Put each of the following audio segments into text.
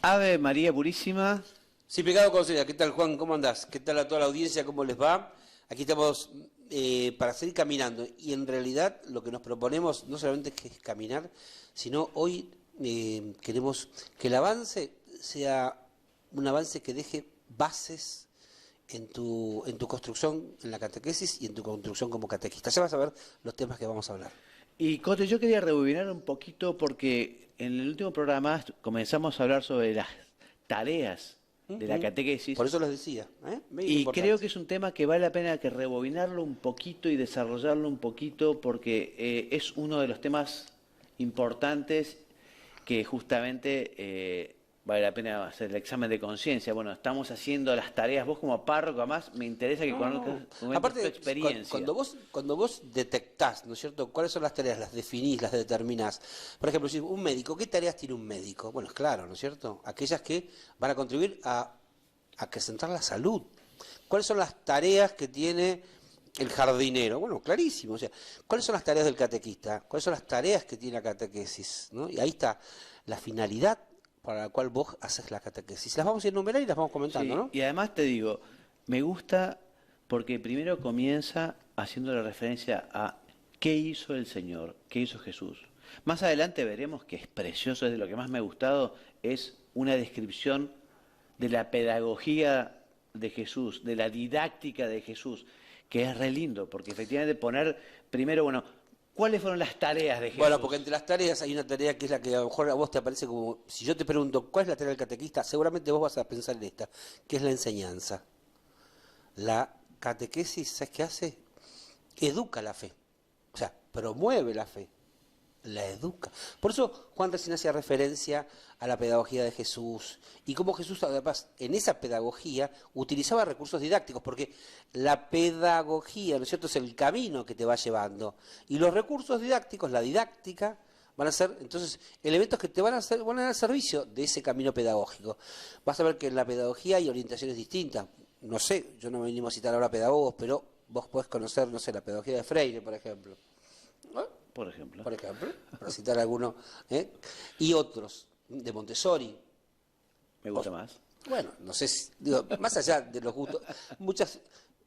Ave María Purísima. Sin pecado concebida. ¿Qué tal, Juan? ¿Cómo andás? ¿Qué tal a toda la audiencia? ¿Cómo les va? Aquí estamos para seguir caminando. Y en realidad lo que nos proponemos no solamente es caminar, sino hoy queremos que el avance sea un avance que deje bases en tu construcción en la catequesis y en tu construcción como catequista. Ya vas a ver los temas que vamos a hablar. Y Cote, yo quería rebobinar un poquito porque en el último programa comenzamos a hablar sobre las tareas de la catequesis. Por eso les decía, Y creo que es un tema que vale la pena que rebobinarlo un poquito y desarrollarlo un poquito porque es uno de los temas importantes que justamente vale la pena hacer el examen de conciencia. Bueno, estamos haciendo las tareas, vos como párroco, además me interesa que conozcas tu experiencia. Cuando vos detectás, ¿no es cierto?, cuáles son las tareas, las definís, las determinás. Por ejemplo, si un médico, ¿qué tareas tiene un médico? Bueno, es claro, ¿no es cierto? Aquellas que van a contribuir a acrecentar la salud. ¿Cuáles son las tareas que tiene el jardinero? Bueno, clarísimo. O sea, ¿cuáles son las tareas del catequista? ¿Cuáles son las tareas que tiene la catequesis? ¿No? Y ahí está la finalidad para la cual vos haces la catequesis. Las vamos a enumerar y las vamos comentando, Sí, ¿no? y además te digo, me gusta porque primero comienza haciendo la referencia a qué hizo el Señor, qué hizo Jesús. Más adelante veremos que es precioso, es de lo que más me ha gustado, es una descripción de la pedagogía de Jesús, de la didáctica de Jesús, que es re lindo, porque efectivamente poner primero, bueno, ¿cuáles fueron las tareas de Jesús? Bueno, porque entre las tareas hay una tarea que es la que a lo mejor a vos te aparece como, si yo te pregunto, ¿cuál es la tarea del catequista? Seguramente vos vas a pensar en esta, que es la enseñanza. La catequesis, ¿sabes qué hace? Educa la fe, o sea, promueve la fe, la educa. Por eso Juan recién hacía referencia a la pedagogía de Jesús y cómo Jesús además en esa pedagogía utilizaba recursos didácticos, porque la pedagogía, ¿no es cierto?, es el camino que te va llevando y los recursos didácticos, la didáctica, van a ser entonces elementos que te van a dar servicio de ese camino pedagógico. Vas a ver que en la pedagogía hay orientaciones distintas. No sé, yo no me animo a citar ahora pedagogos, pero vos podés conocer, no sé, la pedagogía de Freire, por ejemplo. Por ejemplo, para citar alguno, y otros, de Montessori. me gusta más. Bueno, no sé, digo, más allá de los gustos,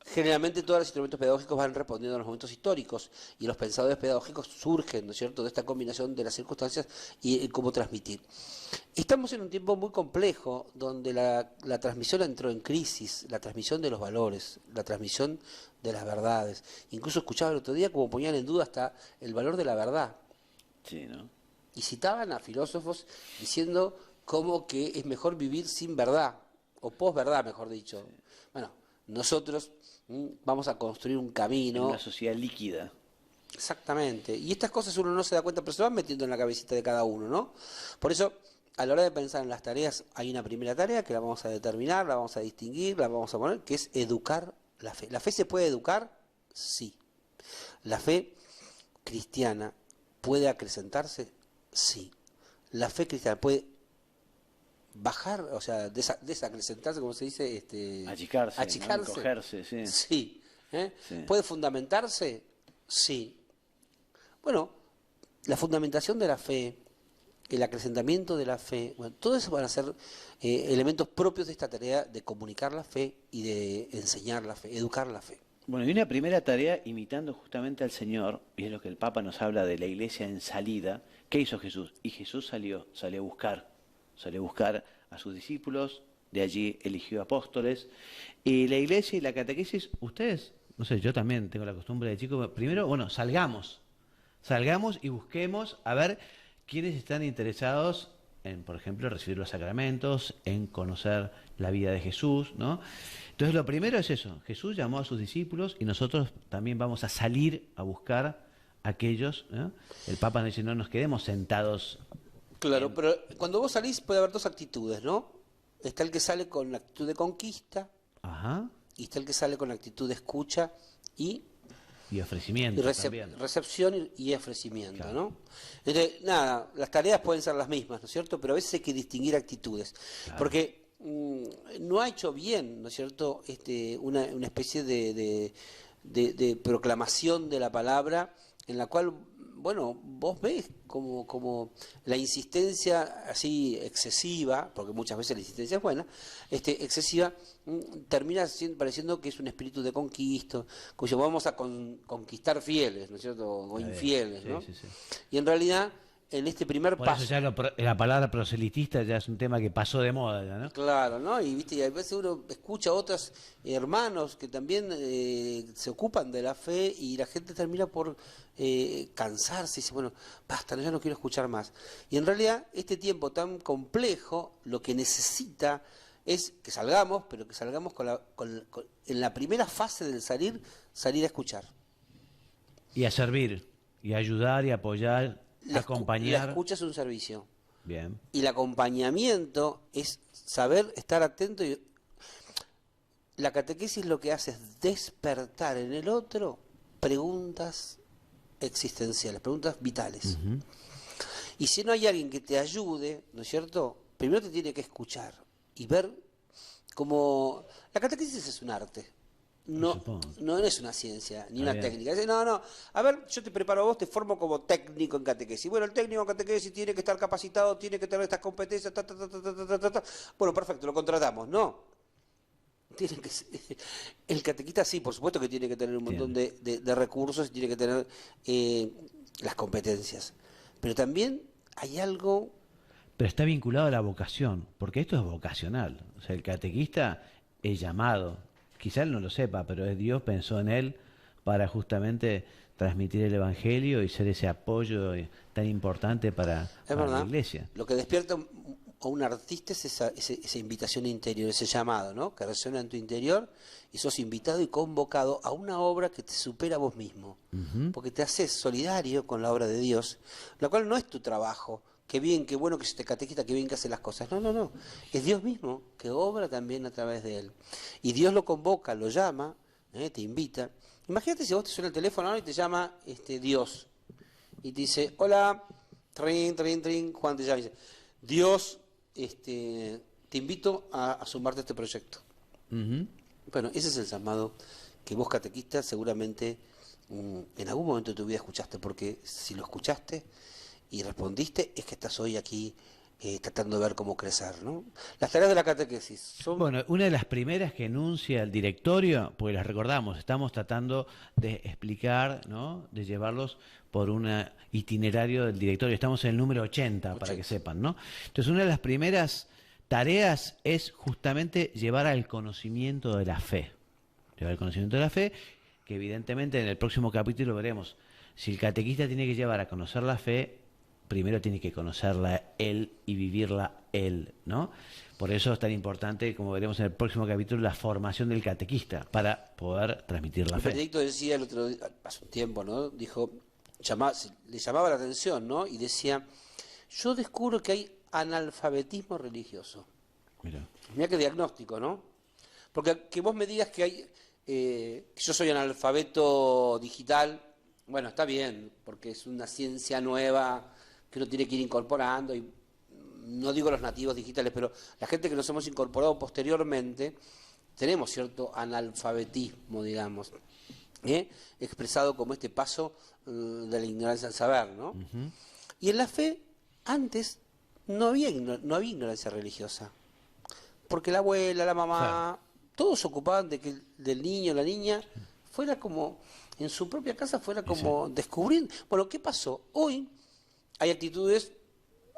generalmente todos los instrumentos pedagógicos van respondiendo a los momentos históricos y los pensadores pedagógicos surgen, ¿no es cierto?, de esta combinación de las circunstancias y cómo transmitir. Estamos en un tiempo muy complejo donde la transmisión entró en crisis, la transmisión de los valores, la transmisión de las verdades. Incluso escuchaba el otro día como ponían en duda hasta el valor de la verdad. Sí, ¿no? Y citaban a filósofos diciendo como que es mejor vivir sin verdad, o posverdad, mejor dicho. Sí. Bueno, nosotros vamos a construir un camino. En una sociedad líquida. Exactamente. Y estas cosas uno no se da cuenta, pero se van metiendo en la cabecita de cada uno, ¿no? Por eso, a la hora de pensar en las tareas, hay una primera tarea que la vamos a determinar, la vamos a distinguir, la vamos a poner, que es educar la fe. ¿La fe se puede educar? Sí. ¿La fe cristiana puede acrecentarse? Sí. ¿La fe cristiana puede bajar, o sea, desacrecentarse, como se dice? Achicarse, achicarse. ¿no? Encogerse, sí. Sí. Sí. ¿Puede fundamentarse? Sí. Bueno, la fundamentación de la fe, el acrecentamiento de la fe, bueno, todo eso van a ser elementos propios de esta tarea de comunicar la fe y de enseñar la fe, educar la fe. Bueno, y una primera tarea imitando justamente al Señor, y es lo que el Papa nos habla de la iglesia en salida. ¿Qué hizo Jesús? Y Jesús salió a buscar a sus discípulos, de allí eligió apóstoles. Y la iglesia y la catequesis, ustedes, no sé, yo también tengo la costumbre de chico, primero, bueno, salgamos y busquemos a ver quiénes están interesados en, por ejemplo, recibir los sacramentos, en conocer la vida de Jesús, ¿no? Entonces lo primero es eso, Jesús llamó a sus discípulos y nosotros también vamos a salir a buscar a aquellos, ¿no? El Papa nos dice, no nos quedemos sentados. Claro, pero cuando vos salís puede haber dos actitudes, ¿no? Está el que sale con la actitud de conquista. Ajá. Y está el que sale con la actitud de escucha y ofrecimiento también. Recepción y ofrecimiento, Claro. ¿no? Entonces, nada, las tareas pueden ser las mismas, ¿no es cierto? Pero a veces hay que distinguir actitudes. Claro. Porque no ha hecho bien, ¿no es cierto?, una especie de proclamación de la palabra en la cual, bueno, vos ves como la insistencia así excesiva, porque muchas veces la insistencia es buena, excesiva, termina pareciendo que es un espíritu de conquista, cuyo vamos a conquistar fieles, ¿no es cierto? O infieles, ¿no? Sí, sí, sí. Y en realidad, en este primer Por paso... eso ya la palabra proselitista ya es un tema que pasó de moda ya, ¿no? Claro, ¿no? Y viste, y a veces uno escucha a otros hermanos que también se ocupan de la fe y la gente termina por cansarse y dice, bueno, basta, ya no quiero escuchar más. Y en realidad, este tiempo tan complejo, lo que necesita es que salgamos, pero que salgamos en la primera fase del salir a escuchar. Y a servir, y a ayudar, y a apoyar, La acompañar. escucha es un servicio. Bien. Y el acompañamiento es saber estar atento. La catequesis lo que hace es despertar en el otro preguntas existenciales, preguntas vitales. Ujú. Y si no hay alguien que te ayude, ¿no es cierto? Primero te tiene que escuchar y ver cómo... La catequesis es un arte. No, Supongo. no es una ciencia, ni Está una bien. técnica. No, a ver, yo te preparo a vos, te formo como técnico en catequesis. Bueno, el técnico en catequesis tiene que estar capacitado, tiene que tener estas competencias, ta. Bueno, perfecto, lo contratamos. No, el catequista sí, por supuesto que tiene que tener un montón Entiendo. de recursos y tiene que tener las competencias. Pero también hay algo... Pero está vinculado a la vocación, porque esto es vocacional. O sea, el catequista es llamado. Quizá él no lo sepa, pero Dios pensó en él para justamente transmitir el Evangelio y ser ese apoyo tan importante Es para la verdad, iglesia. lo que despierta a un artista es esa invitación interior, ese llamado, ¿no? Que resuena en tu interior y sos invitado y convocado a una obra que te supera a vos mismo. Ujú. Porque te haces solidario con la obra de Dios, la cual no es tu trabajo. Qué bien, qué bueno que se te catequista, qué bien que hace las cosas. No. Es Dios mismo que obra también a través de él. Y Dios lo convoca, lo llama, te invita. Imagínate si vos te suena el teléfono ahora y te llama Dios. Y te dice, hola, trin, Juan te llama y dice, Dios, te invito a sumarte a este proyecto. Ujú. Bueno, ese es el llamado que vos, catequista, seguramente en algún momento de tu vida escuchaste, porque si lo escuchaste y respondiste, es que estás hoy aquí tratando de ver cómo crecer, ¿no? Las tareas de la catequesis son... Bueno, una de las primeras que enuncia el directorio, porque las recordamos, estamos tratando de explicar, ¿no? De llevarlos por un itinerario del directorio. Estamos en el número 80, para que 80. sepan, ¿no? Entonces, una de las primeras tareas es justamente llevar al conocimiento de la fe. Llevar al conocimiento de la fe, que evidentemente en el próximo capítulo veremos. Si el catequista tiene que llevar a conocer la fe, primero tiene que conocerla él y vivirla él, ¿no? Por eso es tan importante, como veremos en el próximo capítulo, la formación del catequista para poder transmitir la El fe. Benedicto decía el otro día, hace un tiempo, ¿no? Dijo, le llamaba la atención, ¿no? Y decía, yo descubro que hay analfabetismo religioso. Mira. Mira qué diagnóstico, ¿no? Porque que vos me digas que que yo soy analfabeto digital, bueno, está bien, porque es una ciencia nueva que uno tiene que ir incorporando, y no digo los nativos digitales, pero la gente que nos hemos incorporado posteriormente, tenemos cierto analfabetismo, digamos, expresado como este paso de la ignorancia al saber, ¿no? Ujú. Y en la fe, antes, no había ignorancia religiosa. Porque la abuela, la Claro. mamá, todos se ocupaban de que del niño, la niña, fuera como, en su propia casa fuera Y sí. como descubrir. Bueno, ¿qué pasó? Hoy hay actitudes,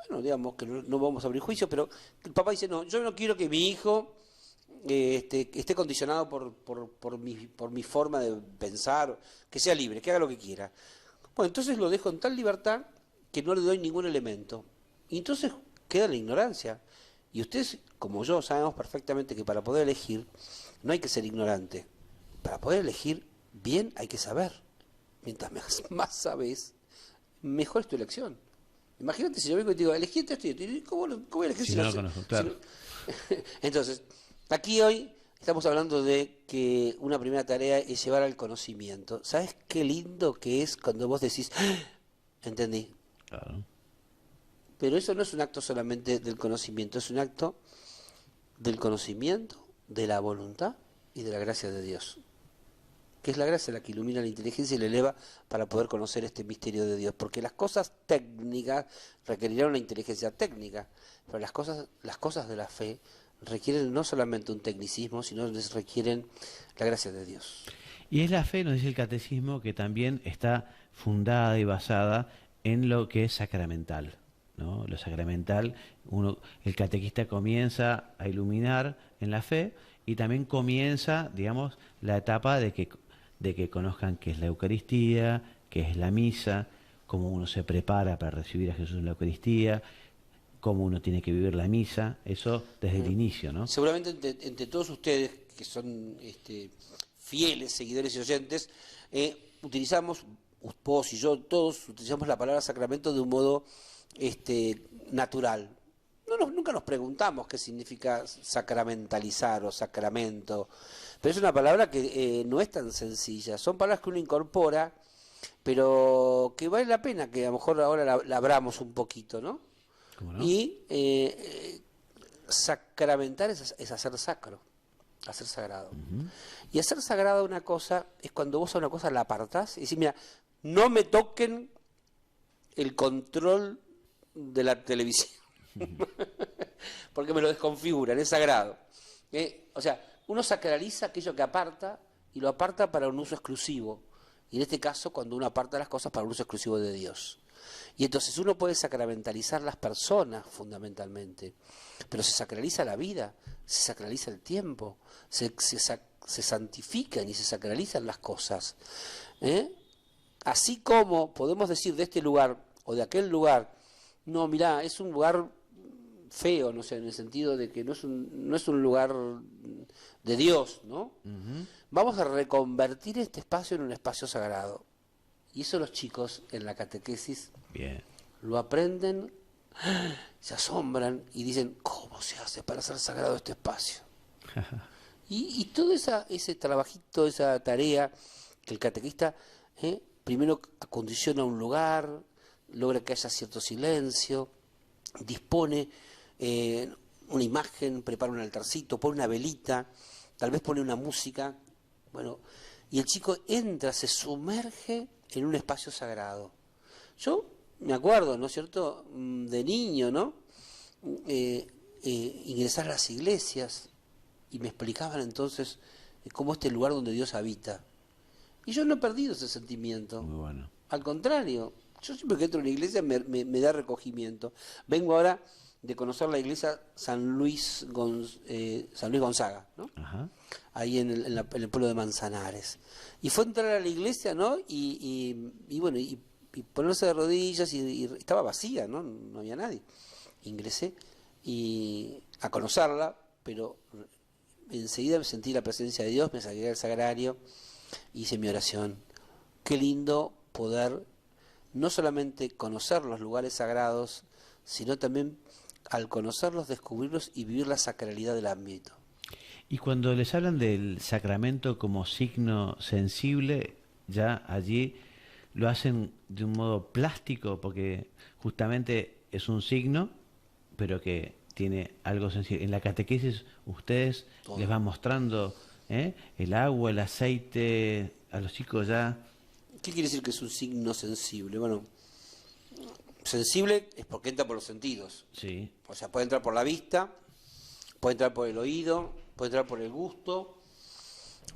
bueno, digamos que no vamos a abrir juicio, pero el papá dice, no, yo no quiero que mi hijo esté condicionado por mi forma de pensar, que sea libre, que haga lo que quiera. Bueno, entonces lo dejo en tal libertad que no le doy ningún elemento. Y entonces queda la ignorancia. Y ustedes, como yo, sabemos perfectamente que para poder elegir no hay que ser ignorante. Para poder elegir bien hay que saber. Mientras más sabes, mejor es tu elección. Imagínate si yo vengo y te digo, elegí esto y esto. ¿Cómo voy a elegir Si si no no lo sé? conozco, Si claro. no- Entonces, aquí hoy estamos hablando de que una primera tarea es llevar al conocimiento. ¿Sabes qué lindo que es cuando vos decís, "Ah, entendí"? Claro. Pero eso no es un acto solamente del conocimiento, es un acto del conocimiento, de la voluntad y de la gracia de Dios. que es la gracia la que ilumina la inteligencia y la eleva para poder conocer este misterio de Dios. Porque las cosas técnicas requerirán una inteligencia técnica, pero las cosas de la fe requieren no solamente un tecnicismo, sino requieren la gracia de Dios. Y es la fe, nos dice el catecismo, que también está fundada y basada en lo que es sacramental, ¿no? Lo sacramental, el catequista comienza a iluminar en la fe y también comienza, digamos, la etapa de que conozcan qué es la Eucaristía, qué es la misa, cómo uno se prepara para recibir a Jesús en la Eucaristía, cómo uno tiene que vivir la misa, eso desde el inicio, ¿no? Seguramente entre todos ustedes, que son fieles seguidores y oyentes, utilizamos, vos y yo, todos utilizamos la palabra sacramento de un modo natural. Nunca nos preguntamos qué significa sacramentalizar o sacramento, pero es una palabra que no es tan sencilla. Son palabras que uno incorpora, pero que vale la pena que a lo mejor ahora la abramos un poquito, ¿no? ¿Cómo no? Y sacramentar es hacer sacro, hacer sagrado. Y hacer sagrado una cosa es cuando vos a una cosa la apartás y decís, mira, no me toquen el control de la televisión, porque me lo desconfiguran, es sagrado. O sea, uno sacraliza aquello que aparta y lo aparta para un uso exclusivo. Y en este caso, cuando uno aparta las cosas para un uso exclusivo de Dios. Y entonces uno puede sacramentalizar las personas fundamentalmente, pero se sacraliza la vida, se sacraliza el tiempo, se santifican y se sacralizan las cosas. Así como podemos decir de este lugar o de aquel lugar, no, mirá, es un lugar feo, no sé, en el sentido de que no es un lugar de Dios, ¿no? Vamos a reconvertir este espacio en un espacio sagrado. Y eso los chicos en la catequesis Bien. lo aprenden, se asombran y dicen, ¿cómo se hace para hacer sagrado este espacio? y todo ese trabajito, esa tarea que el catequista primero acondiciona un lugar, logra que haya cierto silencio, dispone una imagen, prepara un altarcito, pone una velita, tal vez pone una música, bueno, y el chico entra, se sumerge en un espacio sagrado. Yo me acuerdo, ¿no es cierto?, de niño, ¿no?, ingresar a las iglesias y me explicaban entonces cómo este lugar donde Dios habita. Y yo no he perdido ese sentimiento. Muy bueno. Al contrario, yo siempre que entro en una iglesia me da recogimiento. Vengo ahora de conocer la iglesia San Luis Gonzaga, ¿no? Ajá. Ahí en el pueblo de Manzanares. Y fue entrar a la iglesia, ¿no? Y bueno, y ponerse de rodillas y estaba vacía, ¿no? No había nadie. Ingresé y a conocerla, pero enseguida sentí la presencia de Dios, me saqué del sagrario, hice mi oración. Qué lindo poder no solamente conocer los lugares sagrados, sino también al conocerlos, descubrirlos y vivir la sacralidad del ámbito. Y cuando les hablan del sacramento como signo sensible, ya allí lo hacen de un modo plástico, porque justamente es un signo, pero que tiene algo sensible. En la catequesis ustedes Todo. les van mostrando el agua, el aceite, a los chicos ya. ¿Qué quiere decir que es un signo sensible? Bueno, sensible es porque entra por los sentidos. Sí. O sea, puede entrar por la vista, puede entrar por el oído, puede entrar por el gusto,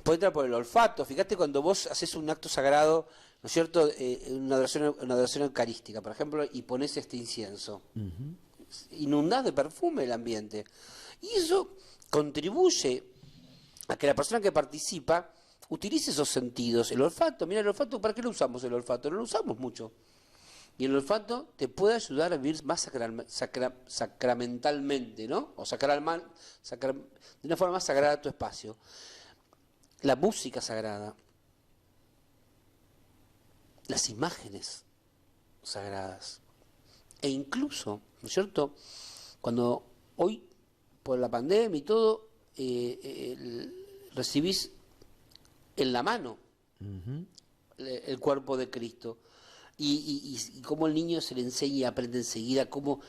puede entrar por el olfato. Fíjate cuando vos haces un acto sagrado, ¿no es cierto?, una adoración eucarística, por ejemplo, y pones este incienso. Inundás de perfume el ambiente. Y eso contribuye a que la persona que participa utilice esos sentidos. El olfato, mira, el olfato, ¿para qué lo usamos el olfato? No lo usamos mucho. Y el olfato te puede ayudar a vivir más sacramentalmente, ¿no? O de una forma más sagrada tu espacio. La música sagrada, las imágenes sagradas, e incluso, ¿no es cierto?, cuando hoy, por la pandemia y todo, recibís en la mano el cuerpo de Cristo. Y cómo el niño se le enseña y aprende enseguida cómo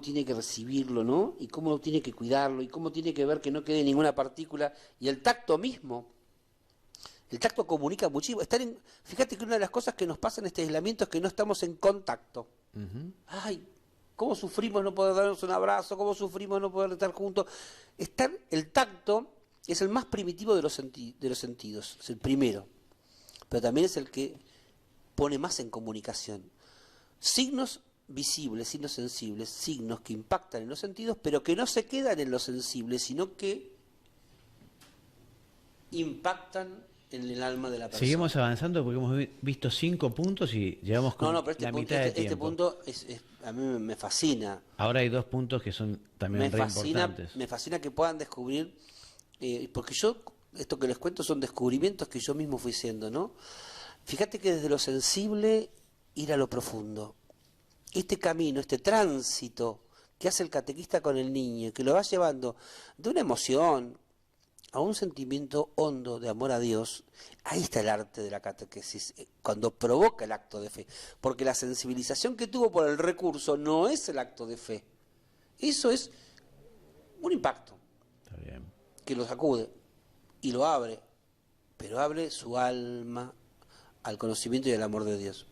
tiene que recibirlo, ¿no? Y cómo tiene que cuidarlo, y cómo tiene que ver que no quede ninguna partícula. Y el tacto mismo El tacto comunica muchísimo. Fíjate que una de las cosas que nos pasa en este aislamiento es que no estamos en contacto. Ay, cómo sufrimos no poder darnos un abrazo, cómo sufrimos no poder estar juntos. El tacto es el más primitivo de los sentidos, es el primero, pero también es el que pone más en comunicación. Signos visibles, signos sensibles, signos que impactan en los sentidos, pero que no se quedan en lo sensible, sino que impactan en el alma de la persona. Seguimos avanzando porque hemos visto 5 puntos y llevamos con No, pero la mitad de tiempo. este punto a mí me fascina. Ahora hay 2 puntos que son también re importantes. Me fascina que puedan descubrir, porque esto que les cuento son descubrimientos que yo mismo fui haciendo, ¿no? Fíjate que desde lo sensible ir a lo profundo. Este camino, este tránsito que hace el catequista con el niño, que lo va llevando de una emoción a un sentimiento hondo de amor a Dios, ahí está el arte de la catequesis, cuando provoca el acto de fe. Porque la sensibilización que tuvo por el recurso no es el acto de fe. Eso es un impacto. Está bien. Que lo sacude y lo abre, pero abre su alma al conocimiento y al amor de Dios.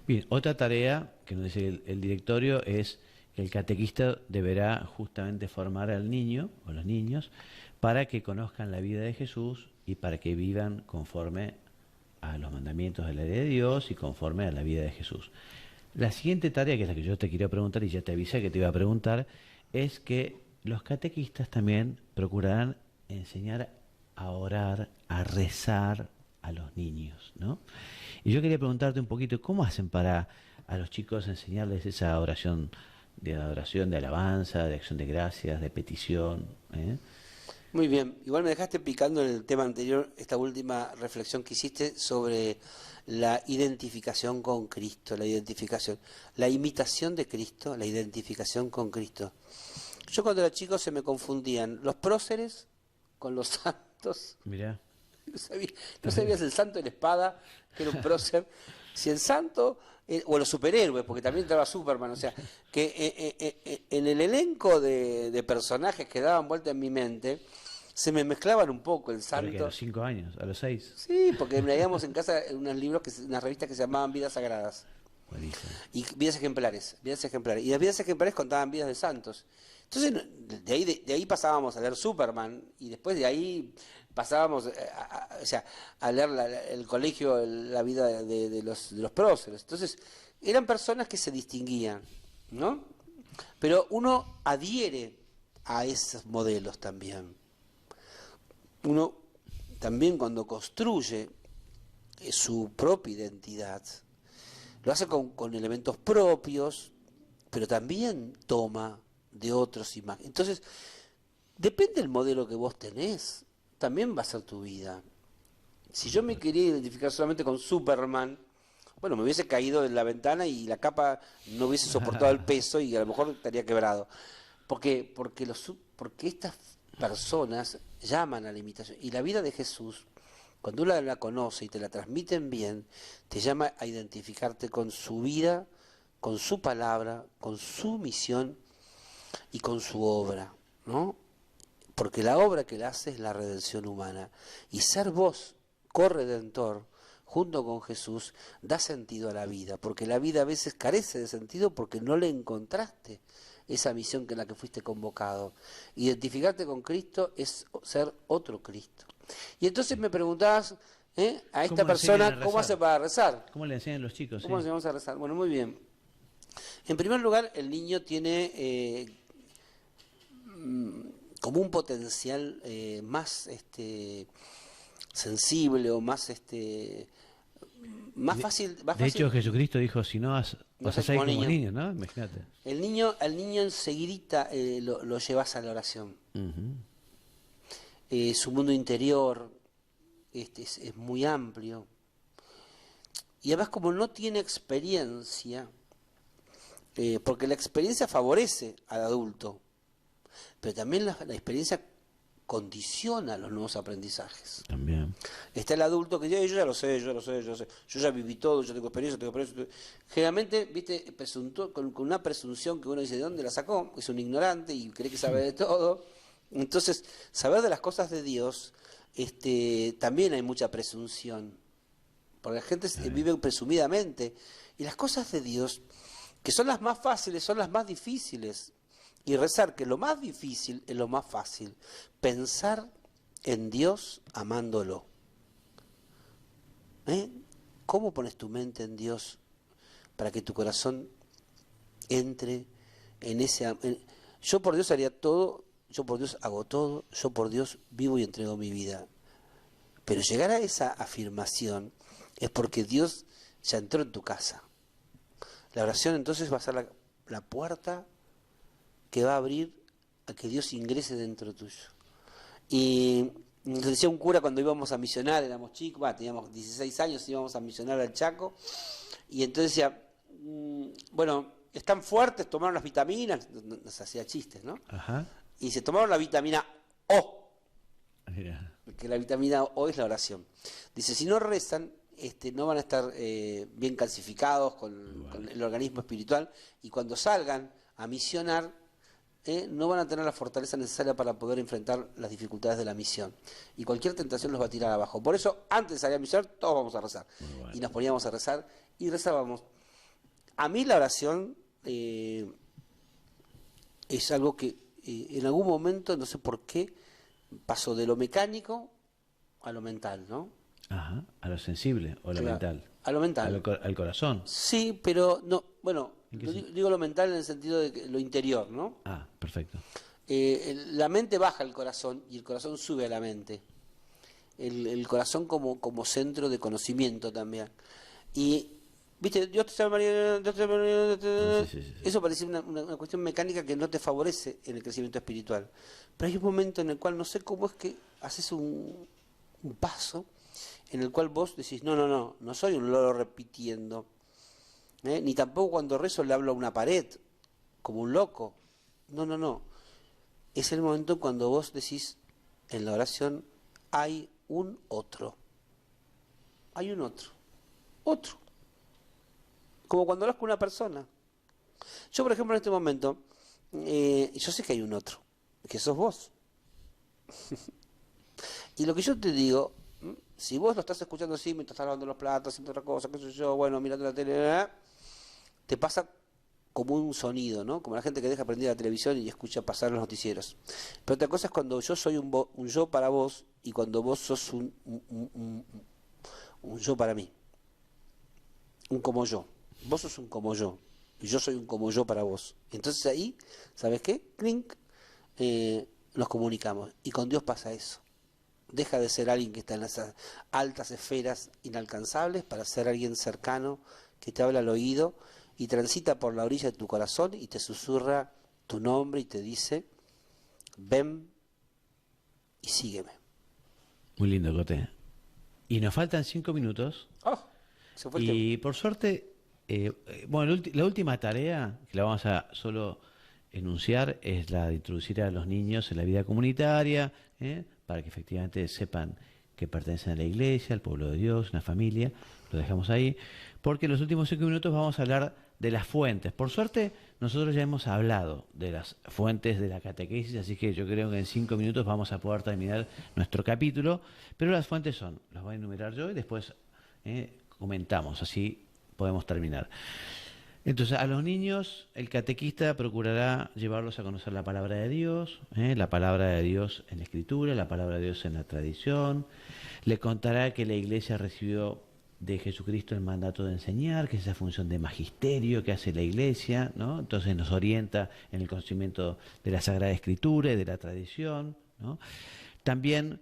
Bien, otra tarea que nos dice el directorio es que el catequista deberá justamente formar al niño o los niños para que conozcan la vida de Jesús y para que vivan conforme a los mandamientos de la ley de Dios y conforme a la vida de Jesús. La siguiente tarea, que es la que yo te quería preguntar y ya te avisé que te iba a preguntar, es que los catequistas también procurarán enseñar a orar, a rezar a los niños, ¿no? Y yo quería preguntarte un poquito, ¿cómo hacen para a los chicos enseñarles esa oración, de alabanza, de acción de gracias, de petición? Muy bien, igual me dejaste picando en el tema anterior, esta última reflexión que hiciste sobre la identificación con Cristo, la imitación de Cristo, la identificación con Cristo. Yo cuando era chico se me confundían los próceres con los santos. Mirá. No sabías el santo de la espada, que era un prócer. Si el santo, o los superhéroes, porque también estaba Superman, o sea, que en el elenco de personajes que daban vuelta en mi mente, se me mezclaban un poco el santo. ¿Pero que a los 5 años? ¿A los 6? Sí, porque leíamos en casa unos libros, unas revistas que se llamaban Vidas Sagradas. Buenísimo. Y vidas ejemplares. Y las vidas ejemplares contaban vidas de santos. Entonces, de ahí pasábamos a leer Superman, y después de ahí pasábamos a leer el colegio, la vida de los próceres. Entonces, eran personas que se distinguían, ¿no? Pero uno adhiere a esos modelos también. Uno también cuando construye su propia identidad, lo hace con elementos propios, pero también toma de otros imágenes. Entonces, depende del modelo que vos tenés, también va a ser tu vida. Si yo me quería identificar solamente con Superman, bueno, me hubiese caído de la ventana y la capa no hubiese soportado el peso y a lo mejor estaría quebrado. Porque estas personas llaman a la imitación. Y la vida de Jesús, cuando uno la conoce y te la transmiten bien, te llama a identificarte con su vida, con su palabra, con su misión y con su obra, ¿no? Porque la obra que él hace es la redención humana. Y ser vos, corredentor, junto con Jesús, da sentido a la vida. Porque la vida a veces carece de sentido porque no le encontraste esa misión en la que fuiste convocado. Identificarte con Cristo es ser otro Cristo. Y entonces me preguntabas a esta persona, ¿cómo hace para rezar? ¿Cómo le enseñan los chicos? ¿Cómo enseñamos a rezar? Bueno, muy bien. En primer lugar, el niño tiene como un potencial más sensible o más fácil. De hecho, Jesucristo dijo, si no vas a ser como niño, ¿no? Imagínate. Al niño enseguidita lo llevas a la oración. Su mundo interior es muy amplio. Y además, como no tiene experiencia, porque la experiencia favorece al adulto, pero también la experiencia condiciona los nuevos aprendizajes. También. Está el adulto que dice, yo ya lo sé, yo ya viví todo, yo tengo experiencia. Generalmente, viste, con una presunción que uno dice, ¿de dónde la sacó? Es un ignorante y cree que sabe de todo. Entonces, saber de las cosas de Dios también hay mucha presunción, porque la gente vive presumidamente, y las cosas de Dios, que son las más fáciles, son las más difíciles, y rezar, que lo más difícil es lo más fácil, pensar en Dios amándolo. ¿Cómo pones tu mente en Dios para que tu corazón entre en ese... yo por Dios haría todo, yo por Dios hago todo, yo por Dios vivo y entrego mi vida. Pero llegar a esa afirmación es porque Dios ya entró en tu casa. La oración entonces va a ser la puerta que va a abrir a que Dios ingrese dentro tuyo. Y nos decía un cura cuando íbamos a misionar, éramos chicos, teníamos 16 años, íbamos a misionar al Chaco, y entonces decía, bueno, están fuertes, tomaron las vitaminas, nos hacía chistes, ¿no? Ajá. Y se tomaron la vitamina O, Mira. que la vitamina O es la oración. Dice, si no rezan, no van a estar bien calcificados con el organismo espiritual, y cuando salgan a misionar, no van a tener la fortaleza necesaria para poder enfrentar las dificultades de la misión. Y cualquier tentación los va a tirar abajo. Por eso, antes de salir a misionar, todos vamos a rezar. Y nos poníamos a rezar, y rezábamos. A mí la oración es algo que en algún momento, no sé por qué, pasó de lo mecánico a lo mental, ¿no? Ajá, a lo sensible o a lo Claro, mental. a lo mental. Al corazón. Sí, pero no, bueno, digo lo mental en el sentido de lo interior, ¿no? Ah, perfecto. La mente baja al corazón y el corazón sube a la mente. El corazón como centro de conocimiento también. Y, viste, Dios te salve María, Dios te salve María, Dios te... Sí. Eso parece una cuestión mecánica que no te favorece en el crecimiento espiritual. Pero hay un momento en el cual no sé cómo es que haces un paso en el cual vos decís, no soy un loro repitiendo. Ni tampoco cuando rezo le hablo a una pared, como un loco. No. Es el momento cuando vos decís, en la oración, hay un otro. Hay un otro. Otro. Como cuando hablas con una persona. Yo, por ejemplo, en este momento, yo sé que hay un otro, que sos vos. Y lo que yo te digo, si vos lo estás escuchando así, mientras estás lavando los platos, haciendo otra cosa, qué sé yo, bueno, mirando la tele, te pasa como un sonido, ¿no? Como la gente que deja prendida la televisión y escucha pasar los noticieros. Pero otra cosa es cuando yo soy un yo para vos y cuando vos sos un yo para mí. Un como yo. Vos sos un como yo. Y yo soy un como yo para vos. Entonces ahí, ¿sabes qué? Clink, nos comunicamos. Y con Dios pasa eso. Deja de ser alguien que está en las altas esferas inalcanzables para ser alguien cercano que te habla al oído y transita por la orilla de tu corazón y te susurra tu nombre y te dice, ven y sígueme. Muy lindo, Cote. Y nos faltan 5 minutos. Se fue el Y tiempo. por suerte, bueno, la última tarea, que la vamos a solo enunciar, es la de introducir a los niños en la vida comunitaria, para que efectivamente sepan que pertenecen a la iglesia, al pueblo de Dios, una familia. Lo dejamos ahí, porque en los últimos 5 minutos vamos a hablar de las fuentes. Por suerte, nosotros ya hemos hablado de las fuentes de la catequesis, así que yo creo que en 5 minutos vamos a poder terminar nuestro capítulo, pero las fuentes son, las voy a enumerar yo y después comentamos, así podemos terminar. Entonces, a los niños, el catequista procurará llevarlos a conocer la palabra de Dios en la Escritura, la palabra de Dios en la tradición. Le contará que la Iglesia recibió de Jesucristo el mandato de enseñar, que es esa función de magisterio que hace la Iglesia, ¿no? Entonces nos orienta en el conocimiento de la Sagrada Escritura y de la tradición, ¿no? También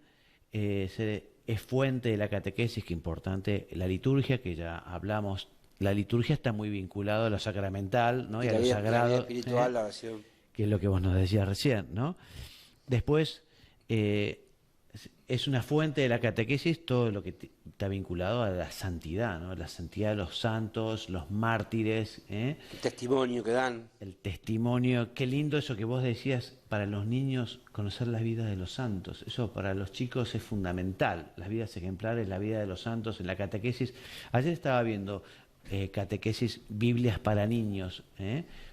es fuente de la catequesis, que es importante, la liturgia, que ya hablamos. La liturgia está muy vinculada a lo sacramental, ¿no? Y a lo sagrado, la vida espiritual, la oración. que es lo que vos nos decías recién, ¿no? Después, es una fuente de la catequesis todo lo que está vinculado a la santidad, ¿no? La santidad de los santos, los mártires, El testimonio que dan. el testimonio. Qué lindo eso que vos decías, para los niños conocer las vidas de los santos. Eso para los chicos es fundamental, las vidas ejemplares, la vida de los santos en la catequesis. Ayer estaba viendo catequesis, Biblias para niños,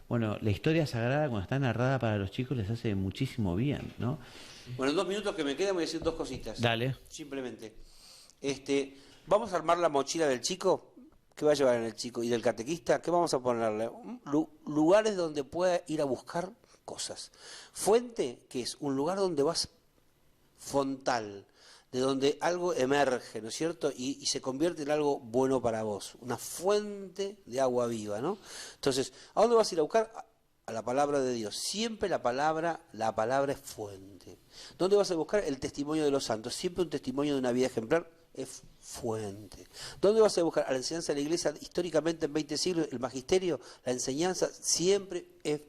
Bueno, la historia sagrada cuando está narrada para los chicos les hace muchísimo bien, ¿no? Bueno, en 2 minutos que me quedan voy a decir 2 cositas. Dale. Simplemente. Vamos a armar la mochila del chico. ¿Qué va a llevar en el chico? Y del catequista, ¿qué vamos a ponerle? Lugares donde pueda ir a buscar cosas. Fuente, que es un lugar donde vas fontal, de donde algo emerge, ¿no es cierto? Y se convierte en algo bueno para vos. Una fuente de agua viva, ¿no? Entonces, ¿a dónde vas a ir a buscar? A la palabra de Dios. Siempre la palabra es fuente. ¿Dónde vas a buscar? El testimonio de los santos. Siempre un testimonio de una vida ejemplar es fuente. ¿Dónde vas a buscar? A la enseñanza de la iglesia, históricamente en 20 siglos, el magisterio, la enseñanza siempre es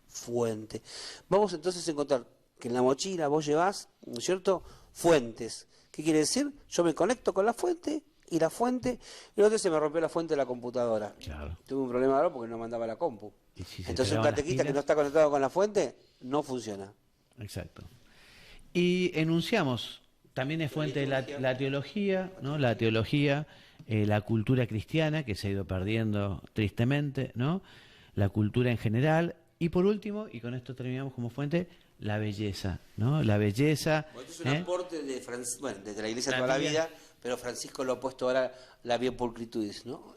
fuente. Vamos entonces a encontrar que en la mochila vos llevás, ¿no es cierto?, fuentes. ¿Qué quiere decir? Yo me conecto con la fuente, y el otro se me rompió la fuente de la computadora. Claro. Tuve un problema ahora porque no mandaba la compu. Y si se Entonces un pegaban las catequista que pilas. no está conectado con la fuente, no funciona. Exacto. Y enunciamos, también es fuente de la teología, ¿no? La teología, la cultura cristiana, que se ha ido perdiendo tristemente, ¿no? La cultura en general. Y por último, y con esto terminamos como fuente, la belleza, ¿no? La belleza. Bueno, esto es un aporte de desde la iglesia toda la vida. vida, pero Francisco lo ha puesto ahora la via pulcritudes, ¿no?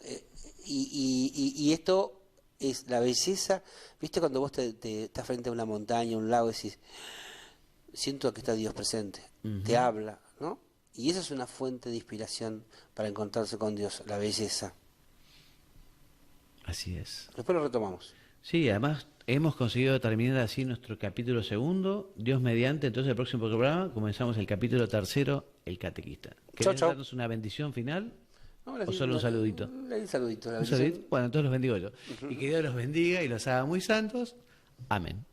Y esto es la belleza. ¿Viste cuando vos te estás frente a una montaña, un lago, y decís, siento que está Dios presente, te habla, ¿no? Y esa es una fuente de inspiración para encontrarse con Dios, la belleza. Así es. Después lo retomamos. Sí, además hemos conseguido terminar así nuestro capítulo segundo. Dios mediante, entonces el próximo programa comenzamos el capítulo tercero, el catequista. ¿Querés chau. darnos una bendición final? No, ¿O solo un saludito? Un saludito. ¿Un saludito? Bueno, entonces los bendigo yo. Y que Dios los bendiga y los haga muy santos. Amén.